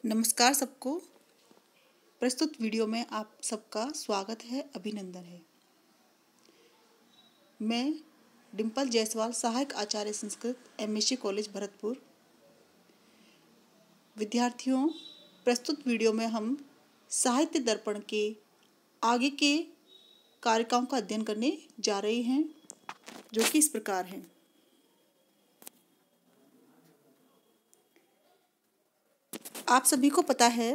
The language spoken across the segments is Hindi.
नमस्कार सबको। प्रस्तुत वीडियो में आप सबका स्वागत है, अभिनंदन है। मैं डिम्पल जायसवाल, सहायक आचार्य संस्कृत, एमएससी कॉलेज भरतपुर। विद्यार्थियों, प्रस्तुत वीडियो में हम साहित्य दर्पण के आगे के कारिकाओं का अध्ययन करने जा रहे हैं, जो कि इस प्रकार हैं। आप सभी को पता है,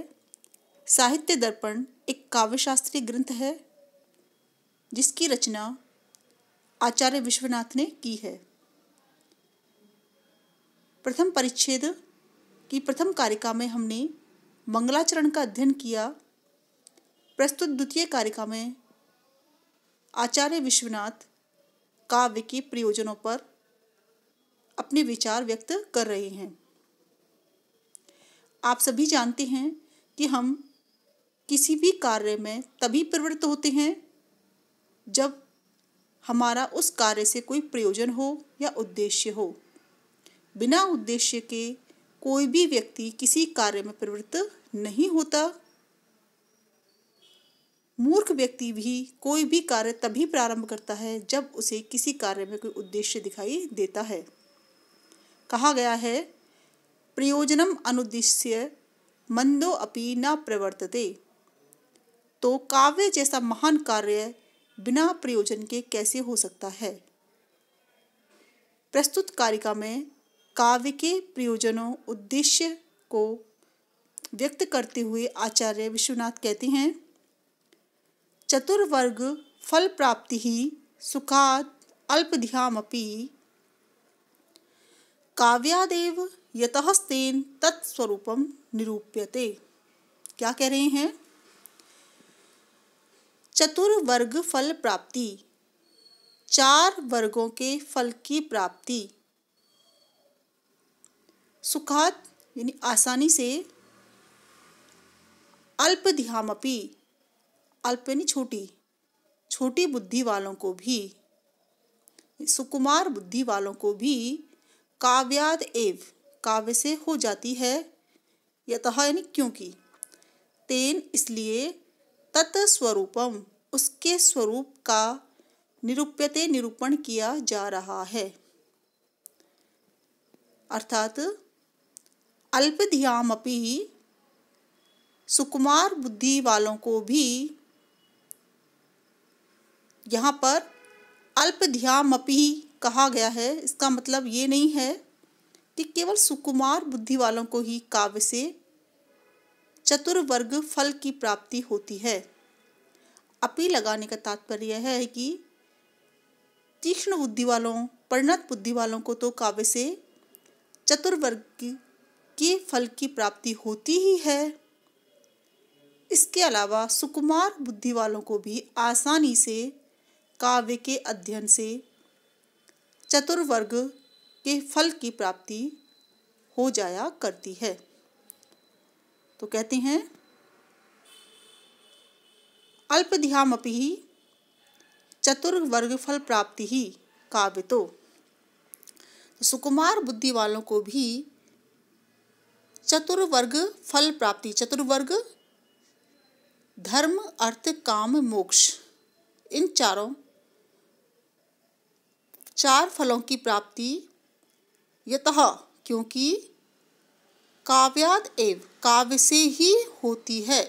साहित्य दर्पण एक काव्यशास्त्रीय ग्रंथ है जिसकी रचना आचार्य विश्वनाथ ने की है। प्रथम परिच्छेद की प्रथम कारिका में हमने मंगलाचरण का अध्ययन किया। प्रस्तुत द्वितीय कारिका में आचार्य विश्वनाथ काव्य के प्रयोजनों पर अपने विचार व्यक्त कर रहे हैं। आप सभी जानते हैं कि हम किसी भी कार्य में तभी प्रवृत्त होते हैं जब हमारा उस कार्य से कोई प्रयोजन हो या उद्देश्य हो। बिना उद्देश्य के कोई भी व्यक्ति किसी कार्य में प्रवृत्त नहीं होता। मूर्ख व्यक्ति भी कोई भी कार्य तभी प्रारंभ करता है जब उसे किसी कार्य में कोई उद्देश्य दिखाई देता है। कहा गया है, प्रयोजनम अनुद्देश्य मंदो अपि न प्रवर्तते। तो काव्य जैसा महान कार्य बिना प्रयोजन के कैसे हो सकता है। प्रस्तुत कारिका में काव्य के प्रयोजनों, उद्देश्य को व्यक्त करते हुए आचार्य विश्वनाथ कहते हैं, चतुर्वर्ग फल प्राप्ति ही सुखात् अल्पधियामपि काव्यादेव यतस्तेन तत्स्वरूपम निरूप्यते। क्या कह रहे हैं? चतुर्वर्ग फल प्राप्ति, 4 वर्गों के फल की प्राप्ति, सुखात् यानी आसानी से, अल्पधियामपि, अल्प यानी छोटी, छोटी बुद्धि वालों को भी, सुकुमार बुद्धि वालों को भी, काव्याद एव, काव्य से हो जाती है, यतः यानी क्योंकि, तेन इसलिए, तत्स्वरूपम उसके स्वरूप का, निरूप्यते निरूपण किया जा रहा है। अर्थात अल्पधियामपि, सुकुमार बुद्धि वालों को भी, यहाँ पर अल्पधियामपि कहा गया है। इसका मतलब ये नहीं है कि केवल सुकुमार बुद्धि वालों को ही काव्य से चतुर्वर्ग फल की प्राप्ति होती है। अपि लगाने का तात्पर्य है कि तीक्ष्ण बुद्धि वालों, परिणत बुद्धि वालों को तो काव्य से चतुर्वर्ग के फल की प्राप्ति होती ही है। इसके अलावा सुकुमार बुद्धि वालों को भी आसानी से काव्य के अध्ययन से चतुर्वर्ग के फल की प्राप्ति हो जाया करती है। तो कहते हैं, अल्पधियामपि चतुर्वर्ग फल प्राप्ति ही काव्यतो। सुकुमार बुद्धि वालों को भी चतुर्वर्ग फल प्राप्ति, चतुर्वर्ग धर्म, अर्थ, काम, मोक्ष, इन 4 फलों की प्राप्ति यतः क्योंकि काव्याद एव, काव्य से ही होती है।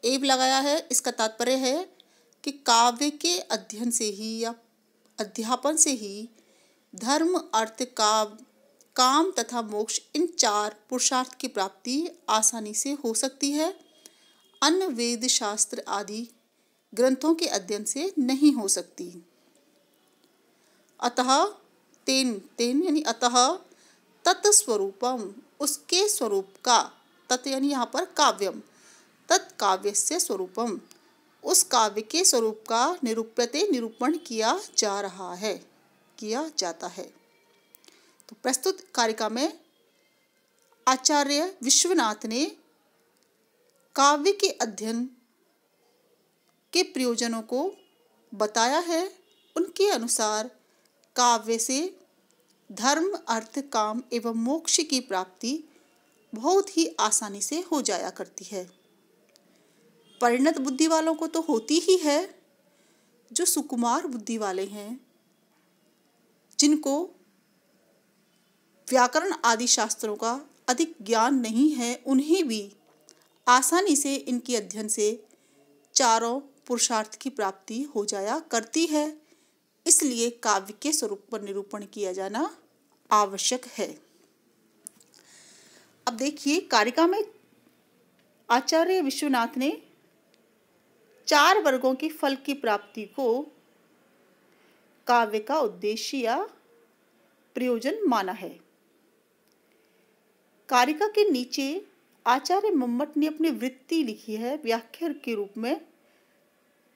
एव लगाया है, इसका तात्पर्य है कि काव्य के अध्ययन से ही या अध्यापन से ही धर्म, अर्थ, काम तथा मोक्ष, इन 4 पुरुषार्थ की प्राप्ति आसानी से हो सकती है। अन्य वेद, शास्त्र आदि ग्रंथों के अध्ययन से नहीं हो सकती। अतः तेन यानी अतः तत्स्वरूपम उसके स्वरूप का, तत् यानी यहाँ पर काव्यम, तत्काव्यस्य स्वरूपम उस काव्य के स्वरूप का, निरूप्यते निरूपण किया जा रहा है, किया जाता है। तो प्रस्तुत कारिका में आचार्य विश्वनाथ ने काव्य के अध्ययन के प्रयोजनों को बताया है। उनके अनुसार काव्य से धर्म, अर्थ, काम एवं मोक्ष की प्राप्ति बहुत ही आसानी से हो जाया करती है। परिणत बुद्धि वालों को तो होती ही है। जो सुकुमार बुद्धि वाले हैं, जिनको व्याकरण आदि शास्त्रों का अधिक ज्ञान नहीं है, उन्हें भी आसानी से इनके अध्ययन से चारों पुरुषार्थ की प्राप्ति हो जाया करती है। इसलिए काव्य के स्वरूप पर निरूपण किया जाना आवश्यक है। अब देखिए, कारिका में आचार्य विश्वनाथ ने 4 वर्गों के फल की प्राप्ति को काव्य का उद्देश्य या प्रयोजन माना है। कारिका के नीचे आचार्य मम्मट ने अपनी वृत्ति लिखी है व्याख्या के रूप में,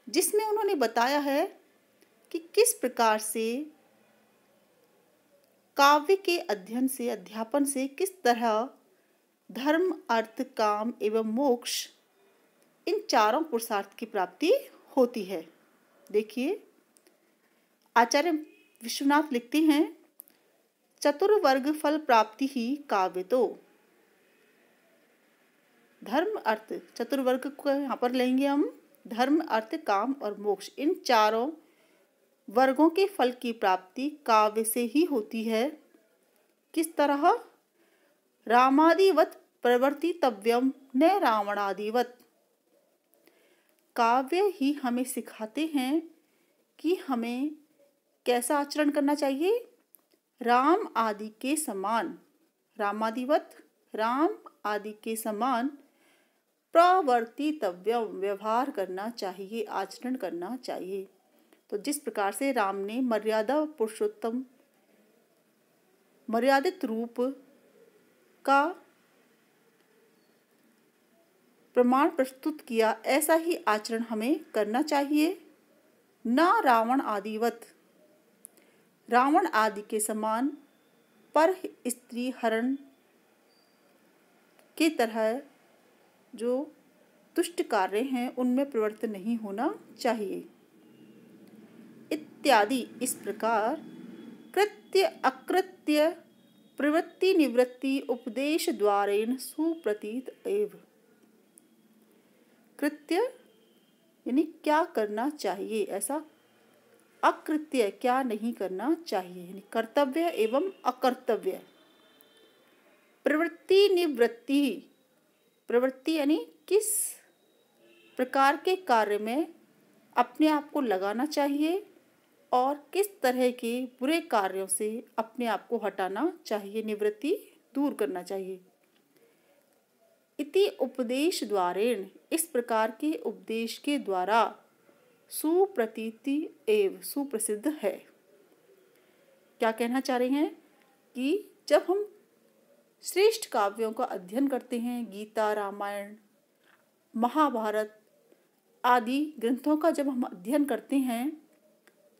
जिसमें उन्होंने बताया है कि किस प्रकार से काव्य के अध्ययन से, अध्यापन से किस तरह धर्म, अर्थ, काम एवं मोक्ष, इन चारों पुरुषार्थ की प्राप्ति होती है। देखिए, आचार्य विश्वनाथ लिखते हैं, चतुर्वर्ग फल प्राप्ति ही काव्य तो। धर्म, अर्थ, चतुर्वर्ग को यहाँ पर लेंगे हम, धर्म, अर्थ, काम और मोक्ष, इन चारों वर्गों के फल की प्राप्ति काव्य से ही होती है। किस तरह? रामादिवत प्रवर्तितव्यम न रावणादिवत। काव्य ही हमें सिखाते हैं कि हमें कैसा आचरण करना चाहिए। राम आदि के समान, रामादिवत, राम आदि के समान प्रवर्तितव्यम, व्यवहार करना चाहिए, आचरण करना चाहिए। तो जिस प्रकार से राम ने मर्यादा पुरुषोत्तम, मर्यादित रूप का प्रमाण प्रस्तुत किया, ऐसा ही आचरण हमें करना चाहिए। न रावण आदिवत, रावण आदि के समान पर स्त्री हरण के तरह जो दुष्ट कार्य हैं उनमें प्रवृत्त नहीं होना चाहिए इत्यादि। इस प्रकार कृत्य अकृत्य प्रवृत्ति निवृत्ति उपदेश द्वारेण सुप्रतीत एव। कृत्य यानी क्या करना चाहिए, ऐसा, अकृत्य क्या नहीं करना चाहिए, यानी कर्तव्य एवं अकर्तव्य। प्रवृत्ति निवृत्ति, प्रवृत्ति यानी किस प्रकार के कार्य में अपने आप को लगाना चाहिए और किस तरह के बुरे कार्यों से अपने आप को हटाना चाहिए, निवृत्ति दूर करना चाहिए। इति उपदेश द्वारेण, इस प्रकार के उपदेश के द्वारा सुप्रतीति एव, सुप्रसिद्ध है। क्या कहना चाह रहे हैं कि जब हम श्रेष्ठ काव्यों का अध्ययन करते हैं, गीता, रामायण, महाभारत आदि ग्रंथों का जब हम अध्ययन करते हैं,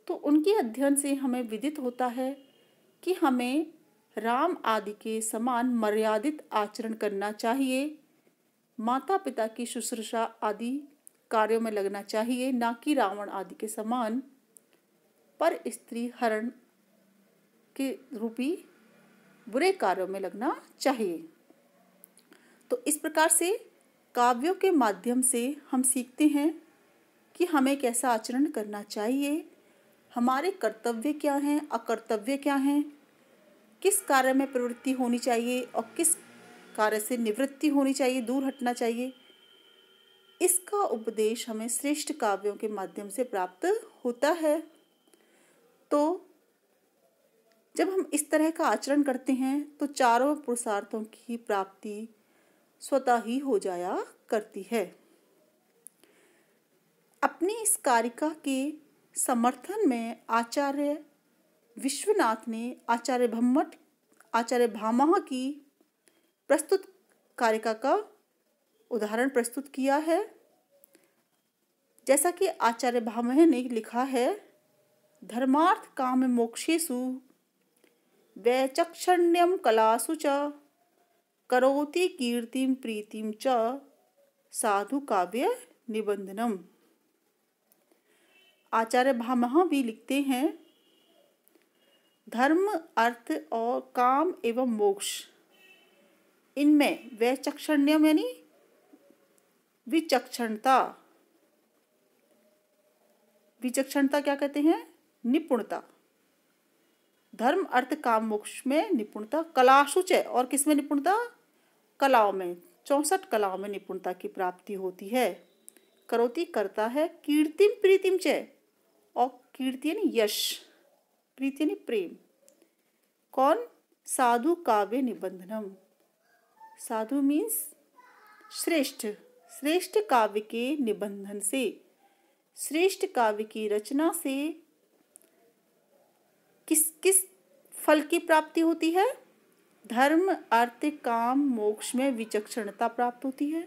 तो उनके अध्ययन से हमें विदित होता है कि हमें राम आदि के समान मर्यादित आचरण करना चाहिए, माता पिता की शुश्रूषा आदि कार्यों में लगना चाहिए, ना कि रावण आदि के समान पर स्त्री हरण के रूपी बुरे कार्यों में लगना चाहिए। तो इस प्रकार से काव्यों के माध्यम से हम सीखते हैं कि हमें कैसा आचरण करना चाहिए, हमारे कर्तव्य क्या हैं, अकर्तव्य क्या हैं, किस कार्य में प्रवृत्ति होनी चाहिए और किस कार्य से निवृत्ति होनी चाहिए, दूर हटना चाहिए। इसका उपदेश हमें श्रेष्ठ काव्यों के माध्यम से प्राप्त होता है। तो जब हम इस तरह का आचरण करते हैं तो चारों पुरुषार्थों की प्राप्ति स्वतः ही हो जाया करती है। अपनी इस कारिका के समर्थन में आचार्य विश्वनाथ ने आचार्य भम्मट, आचार्य भामह की प्रस्तुत कारिका का उदाहरण प्रस्तुत किया है। जैसा कि आचार्य भामह ने लिखा है, धर्मार्थ काम मोक्षेषु वैचक्षण्यम कलासु च करोति कीर्तिम प्रीतिम च साधु काव्य निबंधनम। आचार्य भामह भी लिखते हैं, धर्म, अर्थ और काम एवं मोक्ष, इनमें वैचक्षण्यम यानी विचक्षणता, विचक्षणता क्या कहते हैं? निपुणता। धर्म अर्थ काम मोक्ष में निपुणता। कलाशु च, और किसमें निपुणता? कलाओं में, 64 कलाओं में निपुणता की प्राप्ति होती है। करोति करता है। कीर्तिम प्रीतिम च, और कीर्ति यानी यश, प्रीति यानी प्रेम। कौन? साधु काव्य निबंधनम। साधु मीन्स श्रेष्ठ, श्रेष्ठ काव्य के निबंधन से, श्रेष्ठ काव्य की रचना से किस किस फल की प्राप्ति होती है? धर्म अर्थ काम मोक्ष में विचक्षणता प्राप्त होती है।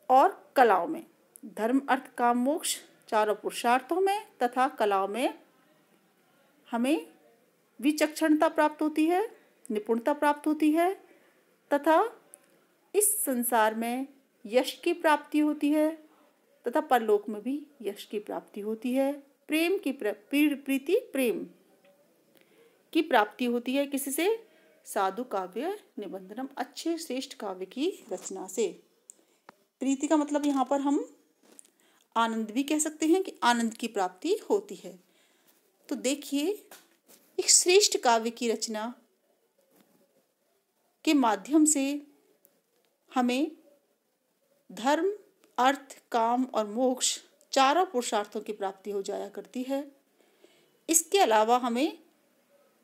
और कलाओं में, धर्म अर्थ काम मोक्ष चारों पुरुषार्थों में तथा कलाओं में हमें विचक्षणता प्राप्त होती है, निपुणता प्राप्त होती है तथा इस संसार में यश की प्राप्ति होती है तथा परलोक में भी यश की प्राप्ति होती है। प्रेम की प्रीति, प्रेम की प्राप्ति होती है किससे? साधु काव्य निबंधनम, अच्छे श्रेष्ठ काव्य की रचना से। प्रीति का मतलब यहाँ पर हम आनंद भी कह सकते हैं कि आनंद की प्राप्ति होती है। तो देखिए, एक श्रेष्ठ काव्य की रचना के माध्यम से हमें धर्म अर्थ काम और मोक्ष चारों पुरुषार्थों की प्राप्ति हो जाया करती है। इसके अलावा हमें,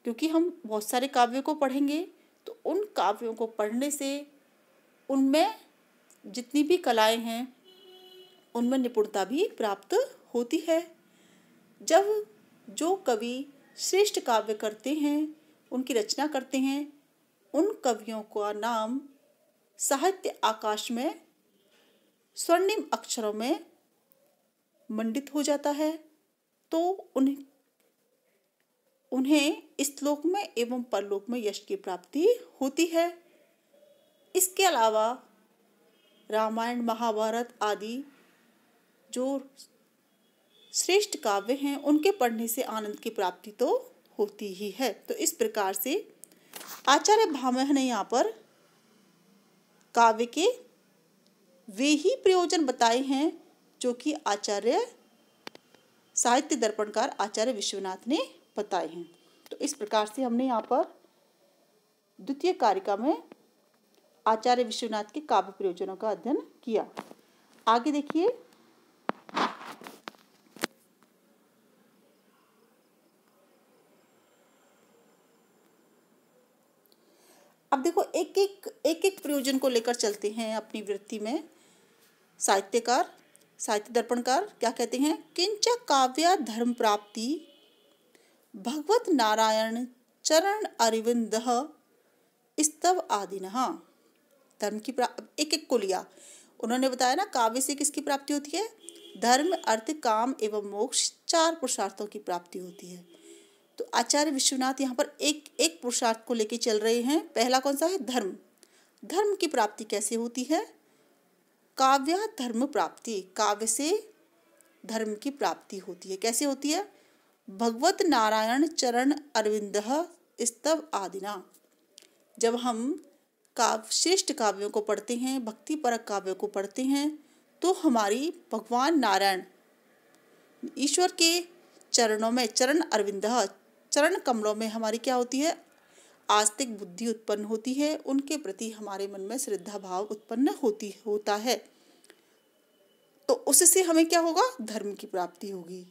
क्योंकि हम बहुत सारे काव्यों को पढ़ेंगे, तो उन काव्यों को पढ़ने से उनमें जितनी भी कलाएं हैं उनमें निपुणता भी प्राप्त होती है। जब जो कवि श्रेष्ठ काव्य करते हैं, उनकी रचना करते हैं, उन कवियों का नाम साहित्य आकाश में स्वर्णिम अक्षरों में मंडित हो जाता है। तो उन्हें इस लोक में एवं परलोक में यश की प्राप्ति होती है। इसके अलावा रामायण महाभारत आदि जो श्रेष्ठ काव्य हैं उनके पढ़ने से आनंद की प्राप्ति तो होती ही है। तो इस प्रकार से आचार्य भामह ने यहाँ पर काव्य के वे ही प्रयोजन बताए हैं जो कि आचार्य साहित्य दर्पणकार आचार्य विश्वनाथ ने बताए हैं। तो इस प्रकार से हमने यहाँ पर द्वितीय कारिका में आचार्य विश्वनाथ के काव्य प्रयोजनों का अध्ययन किया। आगे देखिए, अब देखो एक एक प्रयोजन को लेकर चलते हैं अपनी वृत्ति में। साहित्यकार साहित्य दर्पणकार क्या कहते हैं? किंच काव्या धर्म प्राप्ति भगवत नारायण चरण अरविंद स्तव आदिनः। धर्म की एक एक को लिया उन्होंने बताया ना, काव्य से किसकी प्राप्ति होती है? धर्म अर्थ काम एवं मोक्ष चार पुरुषार्थों की प्राप्ति होती है। तो आचार्य विश्वनाथ यहाँ पर एक एक पुरुषार्थ को लेके चल रहे हैं। पहला कौन सा है? धर्म। धर्म की प्राप्ति कैसे होती है? काव्य धर्म प्राप्ति, काव्य से धर्म की प्राप्ति होती है। कैसे होती है? भगवत नारायण चरण अरविंद स्तव आदिना। जब हम श्रेष्ठ काव्यों को पढ़ते हैं, भक्ति परक काव्यों को पढ़ते हैं, तो हमारी भगवान नारायण ईश्वर के चरणों में, चरण अरविंद, चरण कमलों में हमारी क्या होती है? आस्तिक बुद्धि उत्पन्न होती है। उनके प्रति हमारे मन में श्रद्धा भाव उत्पन्न होता है। तो उससे हमें क्या होगा? धर्म की प्राप्ति होगी।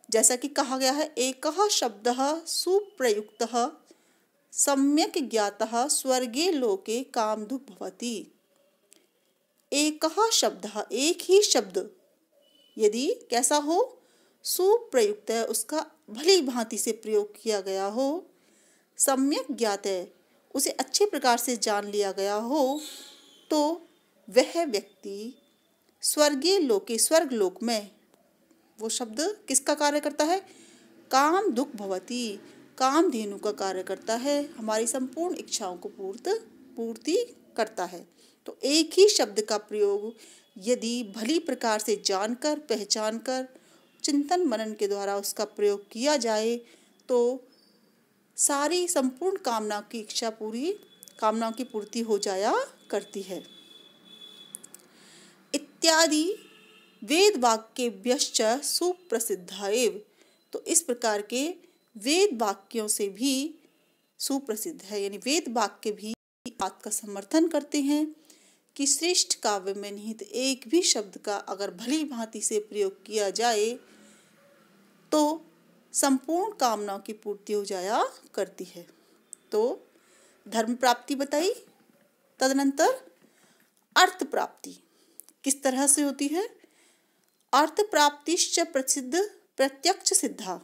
जैसा कि कहा गया है, एकः शब्दः सुप्रयुक्तः सम्यक ज्ञातः स्वर्गे लोके कामधुक् भवति। एकः शब्दः, एक ही शब्द यदि कैसा हो? सुप्रयुक्त है, उसका भली भांति से प्रयोग किया गया हो, सम्यक ज्ञात है, उसे अच्छे प्रकार से जान लिया गया हो, तो वह व्यक्ति स्वर्गीय लोके, स्वर्ग लोक में, वो शब्द किसका कार्य करता है? काम दुख भवति, कामधेनु का कार्य करता है, हमारी संपूर्ण इच्छाओं को पूर्ति करता है। तो एक ही शब्द का प्रयोग यदि भली प्रकार से जानकर, पहचानकर, चिंतन मनन के द्वारा उसका प्रयोग किया जाए तो सारी संपूर्ण कामना की इच्छा पूरी कामनाओं की पूर्ति हो जाया करती है। इत्यादि वेद वाक्येभ्यश्च सुप्रसिद्धा एव। तो इस प्रकार के वेद वाक्यों से भी सुप्रसिद्ध है, यानी वेद वाक्य भी बात का समर्थन करते हैं कि श्रेष्ठ काव्य में निहित एक भी शब्द का अगर भली भांति से प्रयोग किया जाए तो संपूर्ण कामनाओं की पूर्ति हो जाया करती है। तो धर्म प्राप्ति बताई, तदनंतर अर्थ प्राप्ति किस तरह से होती है। अर्थ प्राप्तिश्च प्रसिद्ध प्रत्यक्ष सिद्धा।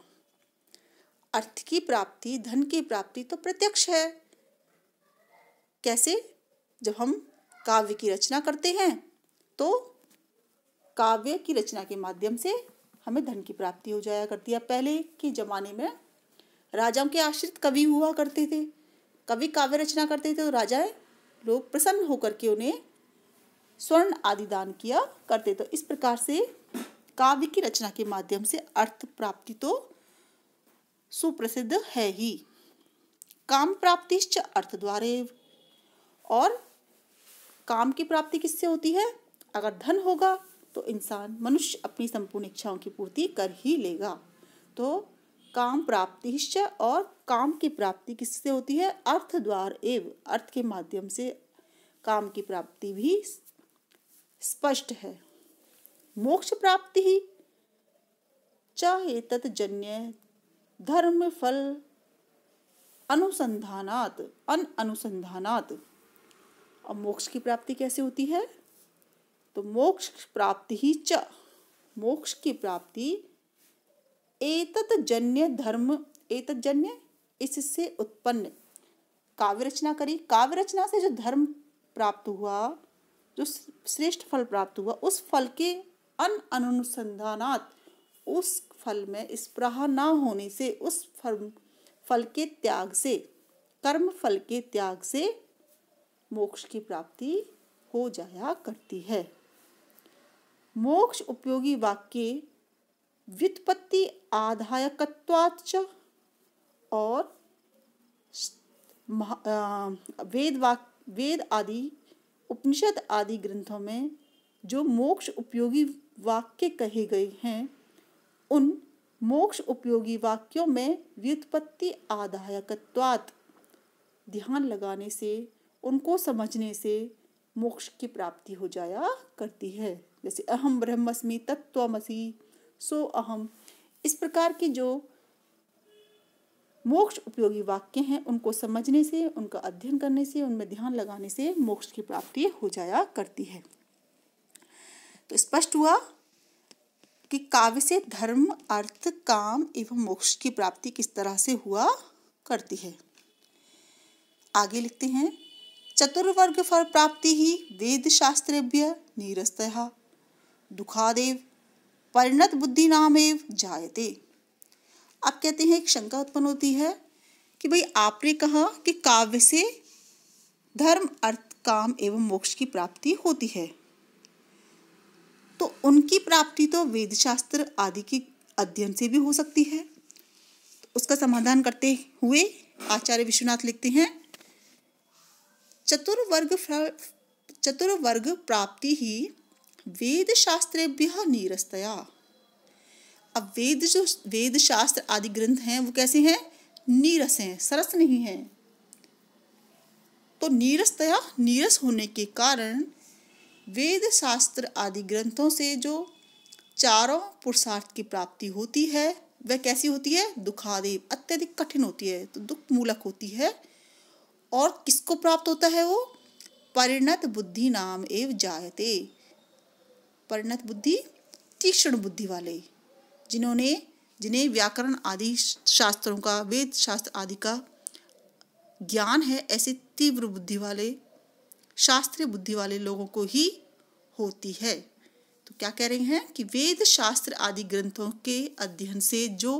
अर्थ की प्राप्ति, धन की प्राप्ति तो प्रत्यक्ष है। कैसे? जब हम काव्य की रचना करते हैं तो काव्य की रचना के माध्यम से हमें धन की प्राप्ति हो जाया करती है। पहले के जमाने में राजाओं के आश्रित कवि हुआ करते थे, कवि काव्य रचना करते थे तो राजाएं लोग प्रसन्न होकर के उन्हें स्वर्ण आदि दान किया करते। तो इस प्रकार से काव्य की रचना के माध्यम से अर्थ प्राप्ति तो सुप्रसिद्ध है ही। काम प्राप्तिश्च अर्थ द्वारेव। और काम की प्राप्ति किससे होती है? अगर धन होगा तो इंसान, मनुष्य अपनी संपूर्ण इच्छाओं की पूर्ति कर ही लेगा। तो काम प्राप्तिश्च, और काम की प्राप्ति किससे होती है? अर्थ द्वार एव। अर्थ के माध्यम से काम की प्राप्ति भी स्पष्ट है। मोक्ष प्राप्ति ही च एतत् जन्य धर्म फल अनुसंधानात अनुसंधानात। और मोक्ष की प्राप्ति कैसे होती है? तो मोक्ष प्राप्ति ही च, मोक्ष की प्राप्ति एतत् जन्य धर्म, एतत् जन्य इससे उत्पन्न, काव्य रचना करी, काव्य रचना से जो धर्म प्राप्त हुआ, जो श्रेष्ठ फल प्राप्त हुआ, उस फल के अनुसंधानात, उस फल में स्पृहा न होने से, उस फल के त्याग से, कर्म फल के त्याग से मोक्ष की प्राप्ति हो जाया करती है। मोक्ष उपयोगी वाक्य व्युत्पत्ति आधायकत्वाच्च, और वेद आदि उपनिषद आदि ग्रंथों में जो मोक्ष उपयोगी वाक्य कहे गए हैं, उन मोक्ष उपयोगी वाक्यों में व्युत्पत्ति आधायकत्वात्, ध्यान लगाने से, उनको समझने से मोक्ष की प्राप्ति हो जाया करती है। जैसे अहम ब्रह्मस्मि तत्त्वमसि सो अहम, इस प्रकार की जो मोक्ष उपयोगी वाक्य हैं उनको समझने से, उनका अध्ययन करने से, उनमें ध्यान लगाने से मोक्ष की प्राप्ति हो जाया करती है। तो स्पष्ट हुआ कि काव्य से धर्म, अर्थ, काम एवं मोक्ष की प्राप्ति किस तरह से हुआ करती है। आगे लिखते हैं, चतुर्वर्ग फल प्राप्ति ही वेद शास्त्रेभ्य निरस्तः दुखादेव परिणत बुद्धि नामेव जायते। अब कहते हैं, एक शंका उत्पन्न होती है कि भाई आपने कहा कि काव्य से धर्म, अर्थ, काम एवं मोक्ष की प्राप्ति होती है, तो उनकी प्राप्ति तो वेद शास्त्र आदि के अध्ययन से भी हो सकती है। तो उसका समाधान करते हुए आचार्य विश्वनाथ लिखते हैं, चतुर्वर्ग प्राप्ति ही वेद शास्त्रेभ्यः निरस्तया। अब वेद शास्त्र आदि ग्रंथ हैं वो कैसे हैं? नीरस हैं, सरस नहीं हैं। तो नीरस्तया, नीरस होने के कारण वेद शास्त्र आदि ग्रंथों से जो चारों पुरुषार्थ की प्राप्ति होती है वह कैसी होती है? दुखादेव, अत्यधिक कठिन होती है, तो दुख मूलक होती है। और किसको प्राप्त होता है वो? परिणत बुद्धि नाम एव जायते। परिणत बुद्धि, तीक्ष्ण बुद्धि वाले, जिन्हें व्याकरण आदि शास्त्रों का, वेद शास्त्र आदि का ज्ञान है, ऐसे तीव्र बुद्धि वाले, शास्त्रीय बुद्धि वाले लोगों को ही होती है। तो क्या कह रहे हैं कि वेद शास्त्र आदि ग्रंथों के अध्ययन से जो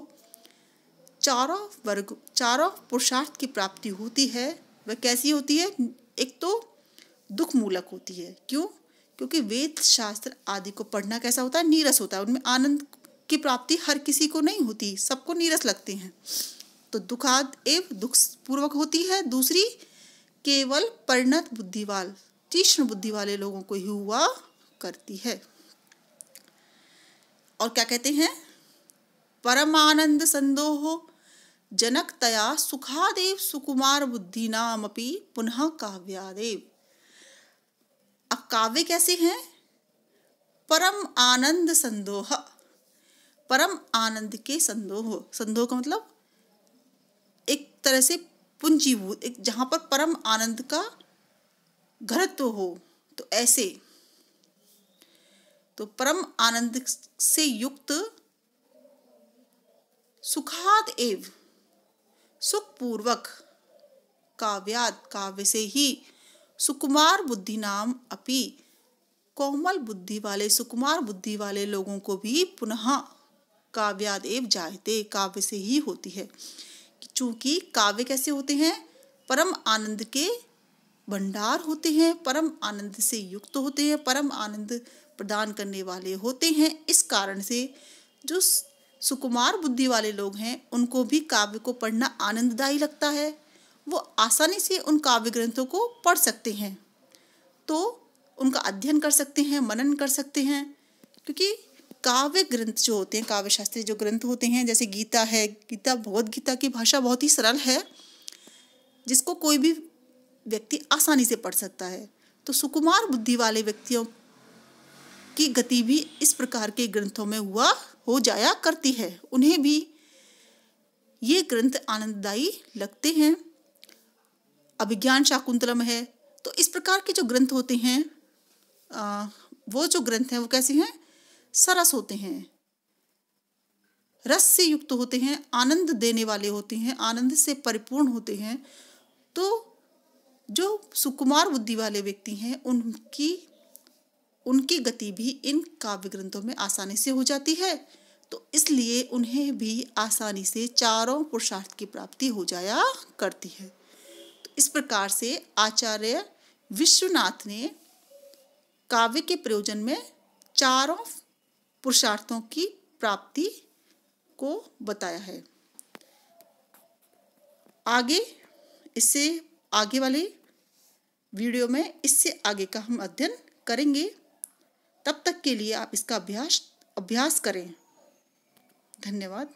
चारों पुरुषार्थ की प्राप्ति होती है वह कैसी होती है? एक तो दुख मूलक होती है। क्यों? क्योंकि वेद शास्त्र आदि को पढ़ना कैसा होता है? नीरस होता है। उनमें आनंद की प्राप्ति हर किसी को नहीं होती, सबको नीरस लगते हैं। तो दुखाद एवं दुख पूर्वक होती है। दूसरी केवल परिणत बुद्धिवाल तीक्ष्ण बुद्धि वाले लोगों को ही हुआ करती है। और क्या कहते हैं, परमानंद संदोहो जनकतया सुखादेव सुकुमार बुद्धि नामपि पुनः काव्यादेव। अब काव्य कैसे हैं, परम आनंद संदोह, परम आनंद के संदोह, संदोह का मतलब एक तरह से पुंजीभूत, एक जहां पर परम आनंद का घनत्व हो, तो ऐसे, तो परम आनंद से युक्त सुखाद एव सुखपूर्वक काव्याद काव्य से ही सुकुमार बुद्धि नाम अपि कोमल बुद्धि वाले सुकुमार बुद्धि वाले लोगों को भी पुनः काव्याद एव जायते, काव्य से ही होती है। चूंकि काव्य कैसे होते हैं, परम आनंद के भंडार होते हैं, परम आनंद से युक्त होते हैं, परम आनंद प्रदान करने वाले होते हैं। इस कारण से जो सुकुमार बुद्धि वाले लोग हैं उनको भी काव्य को पढ़ना आनंददायी लगता है, वो आसानी से उन काव्य ग्रंथों को पढ़ सकते हैं, तो उनका अध्ययन कर सकते हैं, मनन कर सकते हैं। क्योंकि काव्य ग्रंथ जो होते हैं, काव्य शास्त्रीय जो ग्रंथ होते हैं, जैसे गीता है, गीता भगवद गीता की भाषा बहुत ही सरल है, जिसको कोई भी व्यक्ति आसानी से पढ़ सकता है। तो सुकुमार बुद्धि वाले व्यक्तियों की गति भी इस प्रकार के ग्रंथों में हो जाया करती है, उन्हें भी ये ग्रंथ आनंददायी लगते हैं। अभिज्ञान शाकुंतलम है, तो इस प्रकार के जो ग्रंथ होते हैं, वो जो ग्रंथ हैं वो कैसे हैं, सरस होते हैं, रस से युक्त होते हैं, आनंद देने वाले होते हैं, आनंद से परिपूर्ण होते हैं। तो जो सुकुमार बुद्धि वाले व्यक्ति हैं उनकी गति भी इन काव्य ग्रंथों में आसानी से हो जाती है, तो इसलिए उन्हें भी आसानी से चारों पुरुषार्थ की प्राप्ति हो जाया करती है। तो इस प्रकार से आचार्य विश्वनाथ ने काव्य के प्रयोजन में चारों पुरुषार्थों की प्राप्ति को बताया है। आगे वाले वीडियो में इससे आगे का हम अध्ययन करेंगे। तब तक के लिए आप इसका अभ्यास करें। धन्यवाद।